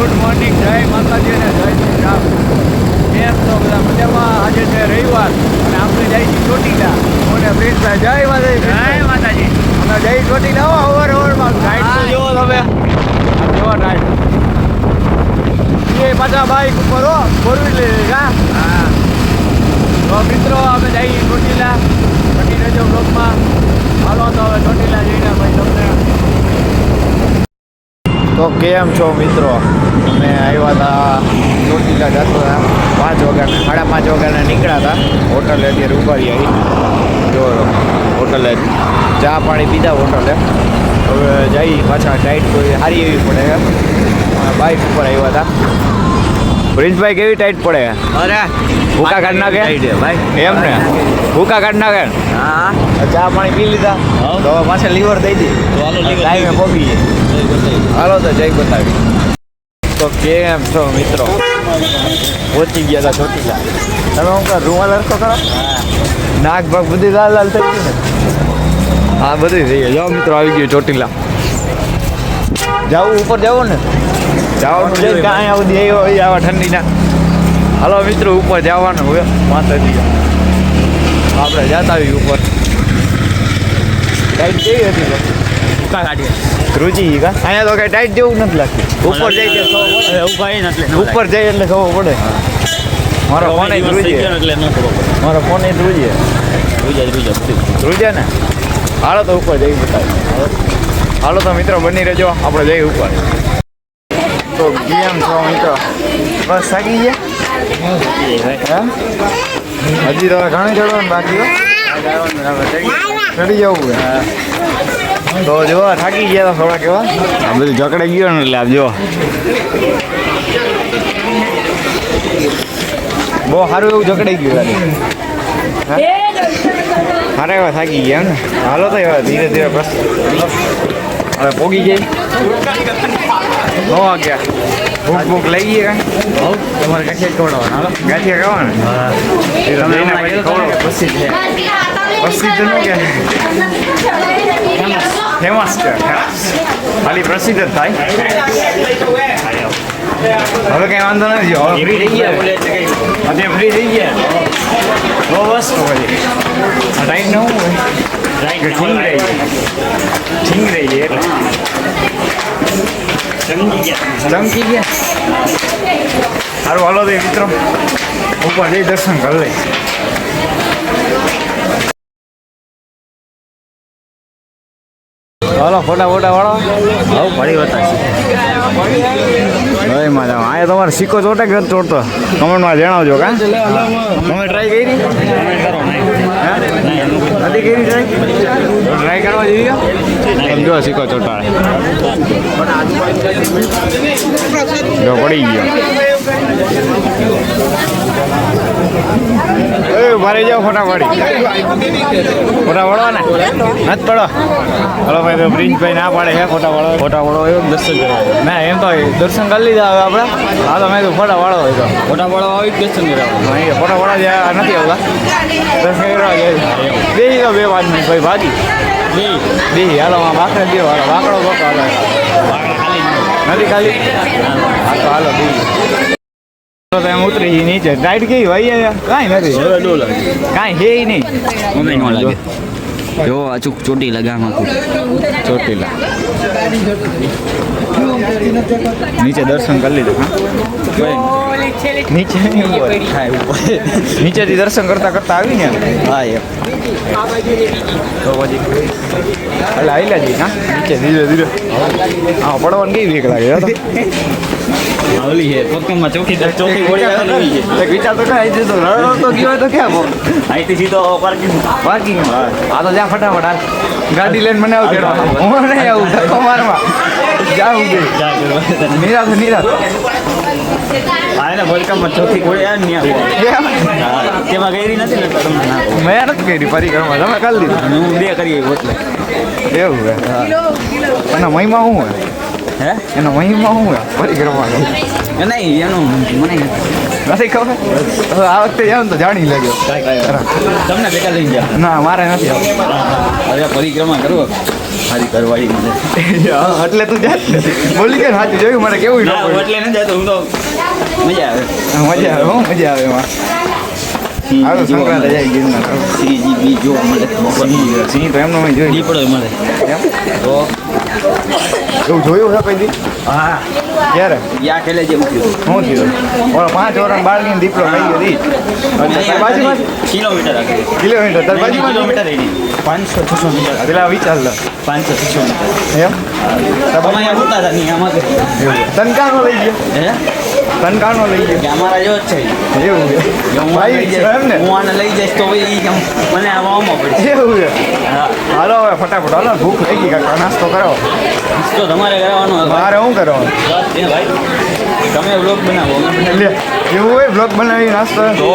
Good morning, જય માતાજી અને જય શ્રી રામ. કેમ છો બધા મજામાં? આજે છે રવિવાર અને આપણે જઈએ છીએ ચોટીલા. મને પ્રિન્સભાઈ જય માતાજી. જય માતાજી. અમે જઈ ચોટીલા અવારમાં નાઈટ તો જોવો તમે. આમ જોવો નાઈટ એ પાછા બાઈક ઉપર હો ફોર વ્હીલર. હા તો મિત્રો અમે જઈએ ચોટીલા. બની રહેજો બ્લોગમાં. હાલો તો હવે ચોટીલા જઈને ભાઈ તમને. તો કેમ છો મિત્રો? અમે આવ્યા હતા ચોટીલા જતો હતા 5 વાગ્યાના 5:30 વાગ્યાના નીકળ્યા હતા. હોટલે અત્યારે ઉભારી આવી જો હોટલે ચા પાણી પીધા હોટલે. હવે જઈ પાછા ટાઈટ કોઈ સારી એવી પડે બાઇક ઉપર આવ્યા હતા. પ્રિન્સભાઈ કેવી ટાઈટ પડે? અરે ભૂકા કાઢ નાખે ભાઈ એમ ને ભૂકા કાઢ નાખે. હા ચા પાણી પી લીધા તો પાછા લીવર દઈ દી ટાઈમે પહોંચી. હાલો તો જય બતાવી. તો કેમ છો મિત્રો? પહોંચી ગયા હતા ચોટીલા. તમે હું કરો રૂમાલ હરખો કરો? નાક ભાગ બધી લાલ લાલ થઈ ગઈ ને. હા બધી થઈ ગઈ. જાઓ મિત્રો આવી ગયું ચોટીલા. જાવું ઉપર જવું ને જવાનું છે કાંઈ આવું દે આવા ઠંડીના. હાલો મિત્રો ઉપર જવાનું હવે માતાજી આપણે જતા આવી ઉપર. ટાઈટ કેવી હતી ભૂકા કાઢીએ રૂચી કા અહીંયા તો કઈ ટાઈટ જેવું નથી લાગતું. ઉપર જાય ઉપર જાય એટલે ખબર પડે. મારો ફોન મારો ફોન રૂજે ને. હાલો તો ઉપર જઈ બતાવી. હાલો તો મિત્રો બની રહેજો આપણે જઈએ ઉપર. તો કેમ છો મિત્રો? બસ થાકી ગયા હજી તો ઘણી ચડવાનું બાકી ચડી જવું. તો જો થાકી ગયા તો થોડા કેવા આ બધું જકડાઈ ગયો ને એટલે આપ જો બહુ સારું એવું જકડાઈ ગયું. સારા એવા થાકી ગયા ને. હાલો તો એવા ધીરે ધીરે બસ હવે પોગી જાય. 9 વાગ્યા. ભૂખ લઈ ગઈ કાંઈ તમારે ગાંઠિયા ખવડાવવાના? હાલો ગાંઠિયા ખાવાના પ્રસિદ્ધ છે. પ્રસિદ્ધ નું કે ફેમસ છે ખાલી પ્રસિદ્ધ જ થાય. હવે કંઈ વાંધો નથી. હવે ફ્રી થઈ ગયા. અત્યારે ફ્રી થઈ ગયા તો બસ તો પછી ટાઈમ ન હોય ઠીંગ રહી જાય એટલે ચમકી ગયા. સારું હાલો તો મિત્રો ઉપર જઈ દર્શન કરી લઈ. હાલો ફોટા વાળો હવે ફરી વતા ભાઈ મારા અહીંયા તમારે સિક્કો ચોટે કે ચોટતો કમેન્ટમાં જણાવજો. કા તમે ટ્રાય કરી નથી કરી ટ્રાય કરવા જઈએ સમજો સિક્કો ચોટાડે જો પડી ગયો. મારી જાઓ ફોટા પાડી ફોટા વળવા ને નથી પડો. હલો ભાઈ તો પ્રિન્સભાઈ ના પાડે છે ફોટા વાળો એવો દર્શન કરવા ના એમ તો દર્શન કરી લીધા હવે આપણે. હા તો મેં તો ફોટા વાળો હોય તો ફોટા વાળો આવી દર્શન કરવા ફોટા વાળા જ્યાં નથી આવતા દર્શન કરવા બે તો બે વાત નહીં ભાઈ ભાજી બે હાલો બાકડે બે વાળો બાકડો બોતો હાલો નથી ખાલી હા તો હાલો બે એમ ઉતરી જઈ નીચે. ટાઈટ કેવી ભાઈ કાંઈ નથી કાંઈ હે નહીં જો અચૂક ચોટીલા ગામ આખું ચોટીલા નીચે દર્શન કરી લીધું. નીચે નીચેથી દર્શન કરતા આવી ને. હા એમ તો પછી એટલે આવેલા જઈ ના નીચે ધીરે ધીરે. હા પડવાનું કેવી વેગ લાગે આવલી છે પક્કમમાં ચોકી ગોળી વિચાર તો કાંઈ દીધો રડો તો ગયો તો ક્યાં અહીંથી સીધો પાર્કિંગ. હા તો જ્યાં ફટાફટ ગાડી લઈને મને આવું ચડવા હું નહીં આવું ધક્કો મારવા જાઉં નિરાશ હા ને વલકામમાં ચોથી ગોળી આવે ને તેમાં ગઈ નથી ને મેં નથી કરી પરિક્રમા તમે કરી લીધું હું 2 કરી એટલે એવું હે. એનો મહિમા શું હોય? હે એનો મહિમા શું હોય પરિક્રમા? નહીં એનું મને નથી ખબર. હવે આ વખતે જાવ ને તો જાણી લેજો. તમને ભેગા લઈ ગયા? ના મારે નથી હવે પરિક્રમા કરવો સારી કરવાડી મને હા, એટલે તું જાત નથી બોલી કે સાચું જોયું મારે કેવું ન ના પડ્યું. એટલે નથી જતો હું તો મજા આવે હા, મજા આવે હો, મજા આવે એમાં હાલો સંક્રાંત જાય ગિરનાર શ્રીજી બી જોવા મળે સિંહ તો એમનો મેં જોઈ દીપડો મળે એમ તો એવું જોયું છે કોઈ દી હા ક્યારે યા ખેલે જેવું થયું શું થયું ઓલો 5 વર્ષ બાળકીને દીપડો લઈ ગયો દી તારી બાજુમાં કિલોમીટર આગળ કિલોમીટર તારી બાજુમાં કિલોમીટર એની 500-600 મીટર પેલા વિચાર લે 500-600 મીટર એમ તમે અહીંયા હોતા હતા નહીં આમાં તનકાનો લઈ ગયો હે તનકાનો લઈ ગયો કે અમારા જેવો જ છે એવું છે કે હું ભાઈ આને લઈ છે જઈશ એમ ને હું આને લઈ જઈશ તો એ કેમ મને આવવામાં પડશે એવું છે હા હાલો હવે ફટાફટ હાલો ભૂખ લાગી ગઈ કાકા નાસ્તો કરો તો તમારે કરાવવાનો હોય મારે શું કરવાનું બસ એ ભાઈ તમે વ્લોગ બનાવો અમે બનાવીએ. લે એવું હોય બ્લોગ બનાવી નાસ્તો તો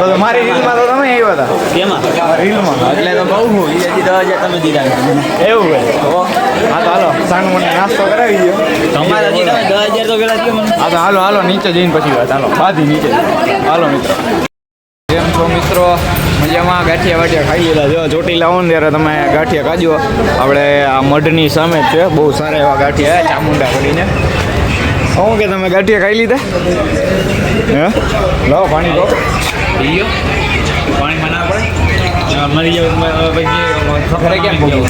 તો મારી રીલમાં તો તમે આવ્યા હતા કેમાં રીલમાં એટલે તો બહુ હું એ હજી 10,000 તમે દીધા એવું હોય તો હા તો હાલો સાંજ મને નાસ્તો કરાવી દો તમારે હજી તમે 10,000 તો પેલા દો મને હા તો હાલો હાલો નીચે જઈને પછી વાત હાલો બાધી નીચે હાલો મિત્રો કેમ છો મિત્રો મજામાં ગાંઠિયા વાઠિયા ખાઈ લીધા જો ચોટીલા આવો ને ત્યારે તમે ગાંઠિયા ખાજો આપણે આ મઢની સામે જ છે બહુ સારા એવા ગાંઠિયા ચામુંડા કરીને શું કે તમે ગાંઠિયા ખાઈ લીધા હે લો પાણી લો પીયો પાણીમાં ના પડે મરી જાવ ઘરે કેમ ભોગવું?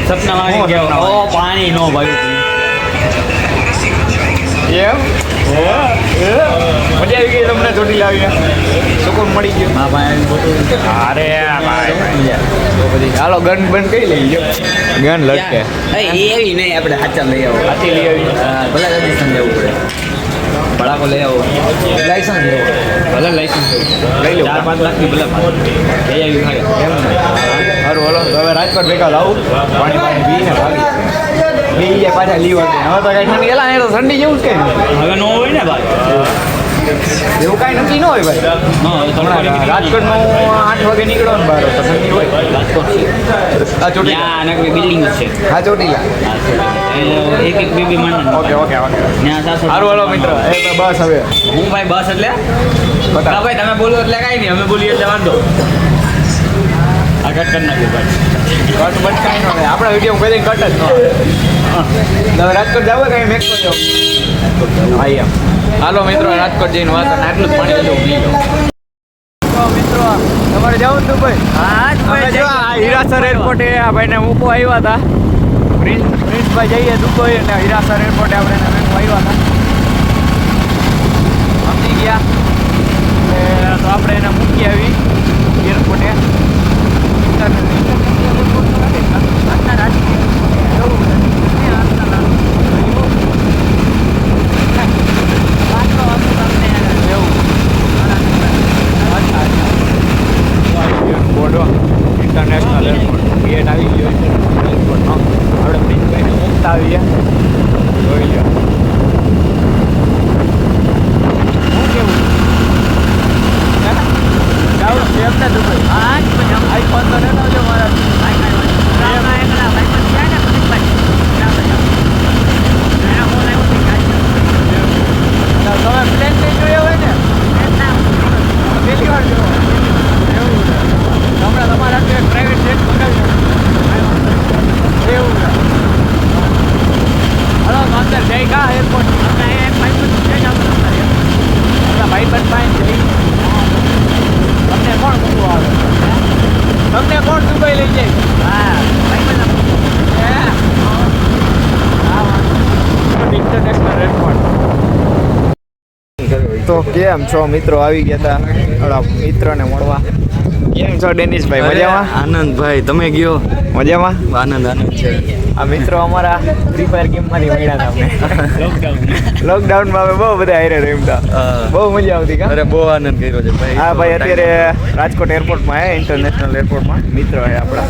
સપનામાં આવી ગયા ઓ પાણી નો ભાઈ એમ મજા આવી ગઈ તમને ચોટીલા આવીને સુકૂન મળી ગયો હા ભાઈ અરે ભાઈ તો પછી હાલો ગન બંધ કઈ લઈ ગયો ગન લટકે એવી નહીં આપણે હાચા લઈ આવો હાથી લઈ આવી ભલે રજીસ્ટ્રેશન લેવું પડે ભડાકો લઈ આવો લાયસન્સ લેવો ભલે લાયસન્સ લઈ લો 4-5 લાખની ભલે લઈ આવી ખાય એમ ને સારું હાલો તો હવે રાજકોટ ભેગા લાવું પાણી પાણી પીને ભાગી બી જાય પાછા લીવ હવે તો કઈ ઠંડી એલા એ તો ઠંડી જેવું જ કઈ હવે નો હોય ને ભાઈ એવું કાંઈ નક્કી ન હોય ભાઈ હમણાં રાજકોટમાં હું 8 વાગે નીકળો ને બહાર તો ઠંડી હોય રાજકોટ છે આ ચોટીલા ત્યાં નકરી બિલ્ડિંગ છે હા ચોટીલા એક એક બે માણસ ઓકે ઓકે ઓકે ત્યાં સાસુ સારું હાલો મિત્ર એ તો બસ હવે હું ભાઈ બસ એટલે બતા હા ભાઈ તમે બોલો એટલે કાંઈ નહીં અમે બોલીએ એટલે વાંધો આ કટ કરી નાખ્યું ભાઈ કટ બટ કાંઈ ન હોય આપણા વિડીયો કોઈ કટ જ ન હોય હવે રાજકોટ જાવ કાંઈ મેક તો જાવ હા એમ હાલો મિત્રો રાજકોટ જઈને વાત અને આટલું જ પાણી લેવું પી લો તો મિત્રો તમારે જવું ને દુબઈ અમે જો આ હીરાસર એરપોર્ટે આ ભાઈને મૂકવા આવ્યા હતા પ્રિન્સભાઈ જઈએ દુબઈ અને હીરાસર એરપોર્ટે આપણે એને મૂકવા આવ્યા હતા સમજી ગયા એટલે તો આપણે એને મૂકી આવી એરપોર્ટે ઇન્ટરનેશનલ એરપોર્ટ ગેટ આવી ગયો એરપોર્ટનો આપણે પ્રિન્સભાઈને મૂકતા આવીએ જોઈ લો શું કેવું જાવ સેમ ને દુબઈ આઈફોન તો લેતો આવજો મારા તમે પ્લેન નહીં જોયો હોય ને પહેલી વાર જોયો એવું છે હમણાં તમારા પ્રાઇવેટ જેટ મંગાવી એવું છે હલો અંદર જઈ કા એરપોર્ટ ભાઈ બંધ પાસે જઈ તમને કોણ મૂકવું આવે તમને કોણ દુબઈ લઈ જાય હા ઇન્ટરનેશનલ એરપોર્ટ તો કેમ છો મિત્રો આવી ગયા હતા આપણા મિત્રને મળવા કેમ છો ડેનિશભાઈ મજામાં આનંદ ભાઈ તમે ગયો મજામાં આનંદ છે આ મિત્રો અમારા ફ્રી ફાયર ગેમમાંથી મળ્યા હતા અમને લોકડાઉનમાં અમે બહુ બધા હારે રમતા બહુ મજા આવતી કા અરે બહુ આનંદ કર્યો છે ભાઈ હા ભાઈ અત્યારે રાજકોટ એરપોર્ટમાં હે ઇન્ટરનેશનલ એરપોર્ટમાં મિત્ર હે આપણા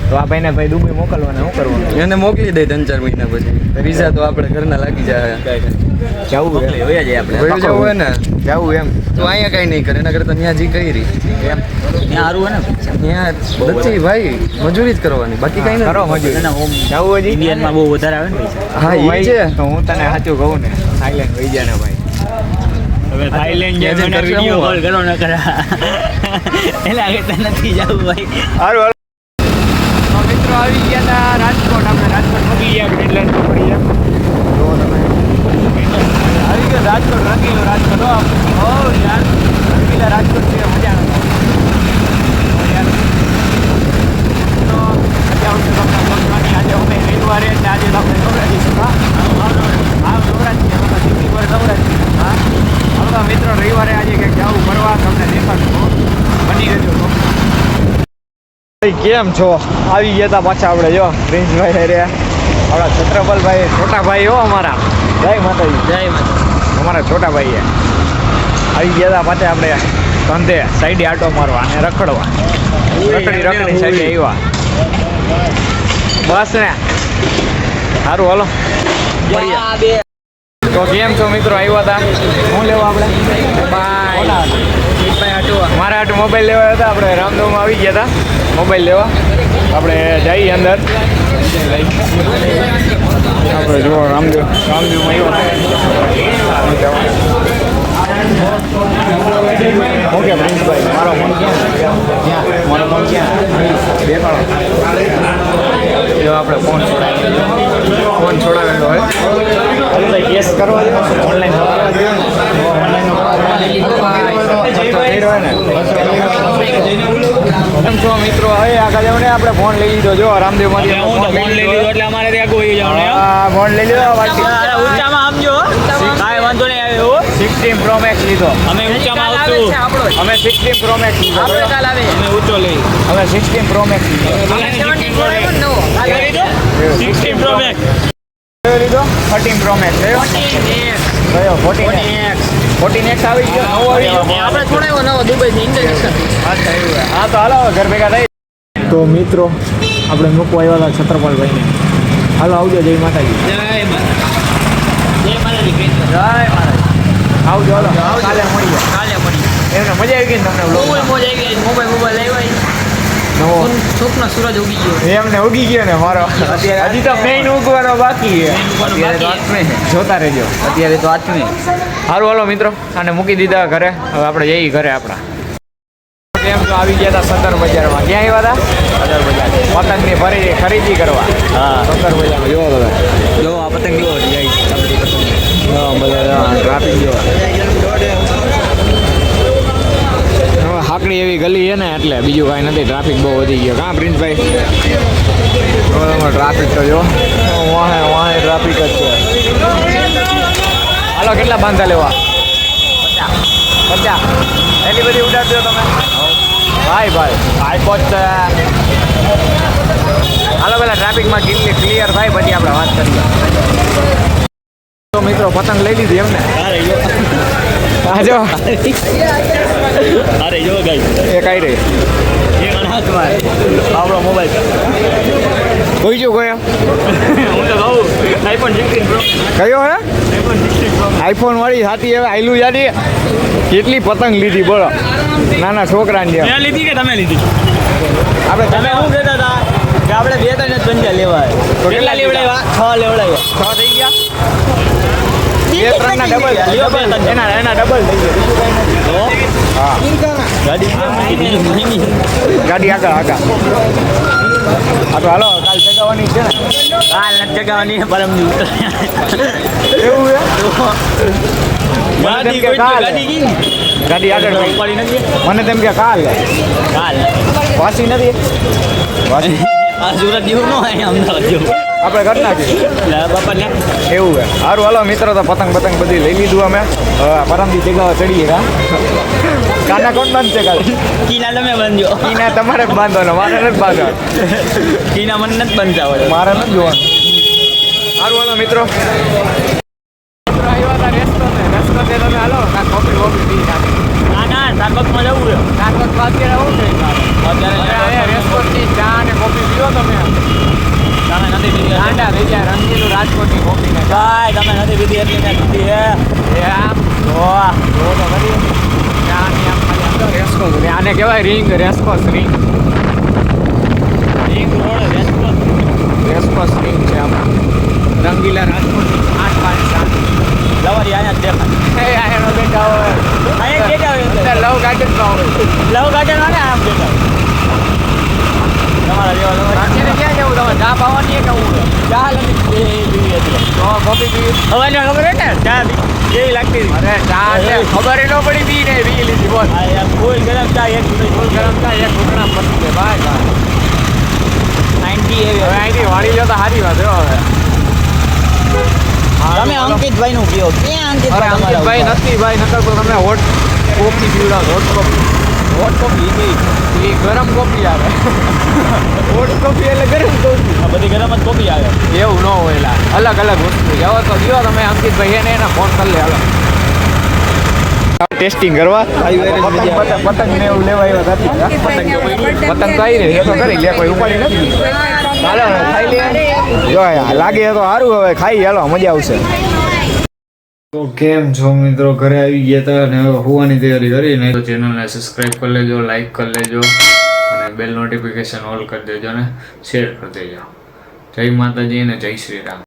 તો આ ભાઈને ભાઈ દુબઈ મોકલવાના શું કરવાનું એને મોકલી દે 3-4 મહિના પછી વિઝા તો આપણે ઘરના લાગી જાય જવું મોકલી હોયા જાય આપણે વયું જવું હોય ને જવું એમ તો અહીંયા કઈ નહીં કરે એના કરતા ત્યાં જી કરી એમ ત્યાં સારું હોય ને ત્યાં નથી ભાઈ મજૂરી જ કરવાની બાકી કઈ કરો મજૂરી જવું હજી ઇન્ડિયનમાં બહુ વધારે આવે ને પૈસા હા એ છે તો હું તને સાચું કહું ને થાઈલેન્ડ વહી જાય ને ભાઈ હવે થાઈલેન્ડ જે મને વિડિયો કોલ કરો ન કરા એટલે આગળ નથી જવું ભાઈ સારું મિત્રો આવી ગયા હતા રાજકોટ રંગીલું રાજકોટ હો યાર રંગીલા રાજકોટ છે મજા આવે યાર તો આજે અમે રવિવારે એટલે આજે તમને નવરાત્રી છે હા નવરાત્રી અમે દિલ્હી પર નવરાત્રી હા હવે મિત્રો રવિવારે આજે કંઈક જવું ફરવા તમને દેખાડશું બની રહેજો કેમ છો આવી ગયા હતા પાછા આપણે જો પ્રિન્સભાઈ રે આપણા છત્રપલભાઈ છોટાભાઈ હો અમારા જય માતાજી જય માતા અમારા છોટાભાઈએ આવી ગયા હતા પાછા આપણે ધંધે સાઈડે આટો મારવા અને રખડવા રખડી સાઈડે આવ્યા બસ ને સારું હાલો તો કેમ છો મિત્રો આવ્યા હતા શું લેવા આપણે મારા હાટું મોબાઈલ લેવા હતા આપણે રામદેવમાં આવી ગયા હતા મોબાઈલ લેવા આપણે જઈએ અંદર આપણે જુઓ રામદેવમાં આવ્યા ઓકે પ્રિન્સભાઈ મારો મન ક્યાં દેખાડો જો આપણે ફોન છોડાવેલો હોય કેસ કરવા દે ઓનલાઈન કેમ છો મિત્રો હવે આગળ જવને આપણે ફોન લઈ લીધો જો રામદેવમાંથી ફોન લઈ લીધો એટલે અમારે ત્યાં કોઈ જવાનું હા ફોન લઈ લીધો ઊંચામાં સમજો કાંઈ વાંધો નહીં આવ્યો 16 Pro Max લીધો અમે ઊંચામાં આવશું અમે 16 Pro Max લીધો અમે ઊંચો લઈ અમે 16 Pro Max લીધો 16 Pro Max કયો લીધો 13 Pro Max કયો 14X આવી ગયો નવો આવી ગયો આપણે છોડાયો નવો દુબઈથી ઇન્ટરનેશનલ હા તો હાલો ઘર ભેગા થઈ તો મિત્રો આપણે મૂકવા આવ્યા હતા છત્રપાલભાઈને હાલો આવજો જય માતાજી જય માતા જય માતાજી જય માતાજી આવજો હાલો કાલે મળીએ એમને મજા આવી ગઈ ને તમને બહુ મજા આવી ગઈ મોબાઈલ આવ્યા નવો સુખનો સૂરજ ઉગી ગયો એમને ઉગી ગયો ને મારો હજી તો મેઇન ઉગવાનો બાકી છે જોતા રહેજો અત્યારે તો આત્મે સારું હાલો મિત્રો આને મૂકી દીધા ઘરે હવે આપણે જઈએ ઘરે આપણા કેમ તો આવી ગયા હતા સદર બજારમાં ક્યાં આવ્યા હતા સદર બજાર પતંગની ખરીદી કરવા હા સદર બજારમાં જોવો તમે જો આ પતંગ જોવો બધા ટ્રાફિક જોવો હાકડી એવી ગલી છે ને એટલે બીજું કાંઈ નથી ટ્રાફિક બહુ વધી ગયો કાં પ્રિન્સભાઈ ટ્રાફિક તો જો વાહે ટ્રાફિક જ છે હાલો કેટલા બાંધા લેવા 50 એટલી બધી ઉડાડજો તમે ભાઈ પહોંચશે હાલો પેલા ટ્રાફિકમાં ક્લિયર થાય પછી આપણે વાત કરીએ તો મિત્રો પતંગ લઈ લીધી એમને હા જો અરે જો ગાઈ એ કઈ રહી આપણો મોબાઈલ કોઈ જો કયો હું તો કહું આઈફોન 16 પ્રો કયો હે આઈફોન 16 પ્રો આઈફોન વાળી હાથી હવે આયલું જાડી કેટલી પતંગ લીધી બોલો નાના છોકરાને જેમ મેં લીધી કે તમે લીધી આપણે તમે શું કહેતા હતા કે આપણે 2-3 જ પંજા લેવા તો કેટલા લેવડાવ્યા 6 લેવડાવ્યા 6 થઈ ગયા બે ત્રણના ડબલ એના ડબલ થઈ ગયા હા ગાડી આગળ આ તો હાલો કાલ ચગાવવાની છે ને કાલ નથી ચગાવવાની પરમની એવું ગાડી કે કાલ ગાડી આગળ પડી નથી મને તેમ કે કાલ વાસી નથી વાસી આ સુરત જેવું ન હોય અમદાવાદ જેવું આપણે કરી નાખીએ બાપા ને એવું છે સારું હાલો મિત્રો તો પતંગ બધી લઈ લીધું અમે પરમથી ચગાવવા ચડીએ કાના કોણ બાંધશે કાલ કીના તમે બાંધજો કીના તમારે જ બાંધવાનો મારે નથી બાંધવા કીના મને નથી બાંધતા હોય મારે નથી જોવાનું સારું હાલો મિત્રો હાલો કોફી વોફી પી ના સાકતમાં જવું છે નાટકમાં અત્યારે રેસ્ટોરન્ટની ચા અને કોફી પીવો તમે તમે નથી પીધી ઠંડા થઈ જાય રંગીલું રાજકોટની કોફી ને કાંઈ તમે નથી પીધી એટલી મેં પીધી હે એ આમ જો તો કરી ચાની આમ ખાલી અંદર રેસ્કોસ આને કહેવાય રિંગ રેસ્કોસ રિંગ રોડ રેસ્કોસ રિંગ છે આમ રંગીલા રાજકોટની 8 લવારી અહીંયા જ દેખાય એ આનો બેટા હોય અહીંયા કેટા હોય અંદર લવ ગાર્ડનમાં હોય લવ ગાર્ડન વાળા આમ દેખાય તમારા જેવા લવ ક્યાં જવું તમે ચા પાવાની કે હું ચા લગી પીવી હતી તો કોફી પીવી હવે ખબર હે ને ચા કેવી લાગતી હતી અરે ચા એટલે ખબર ન પડી પી ને પી લીધી બોલ હા યાર ફૂલ ગરમ ચા એક ફૂલ ગરમ ચા એક ઘૂંટણા પતી છે ભાઈ ભાઈ 90 એવી હવે અહીંથી વાળી લો તો સારી વાત હો હવે તમે અંકિતભાઈ નું પીઓ ક્યાં અરે અંકિતભાઈ નથી ભાઈ નકર તો તમને હોટ કોફી પીવડાવ હોટ કોફી એ ગરમ કોફી આવે હોટ કોફી એટલે ગરમ કોફી આ બધી ગરમ જ કોફી આવે એવું ન હોય લા અલગ અલગ વસ્તુ જાઓ તો દિયો તમે અંકિતભાઈ એને એના ફોન કરી લે હાલો ટેસ્ટિંગ કરવા પતંગ ને એવું લેવા આવ્યા હતા પતંગ તો આવી રહી એ તો કરી લે કોઈ ઉપાડી નથી હાલો ખાઈ લે જો લાગે તો સારું હવે ખાઈ હાલો મજા આવશે તો કેમ છો મિત્રો ઘરે આવી ગયા હતા અને હવે હોવાની તૈયારી કરીને તો ચેનલને સબસ્ક્રાઇબ કરી લેજો લાઈક કરી લેજો અને બેલ નોટિફિકેશન ઓલ કરી દેજો અને શેર કરી દેજો જય માતાજી અને જય શ્રી રામ.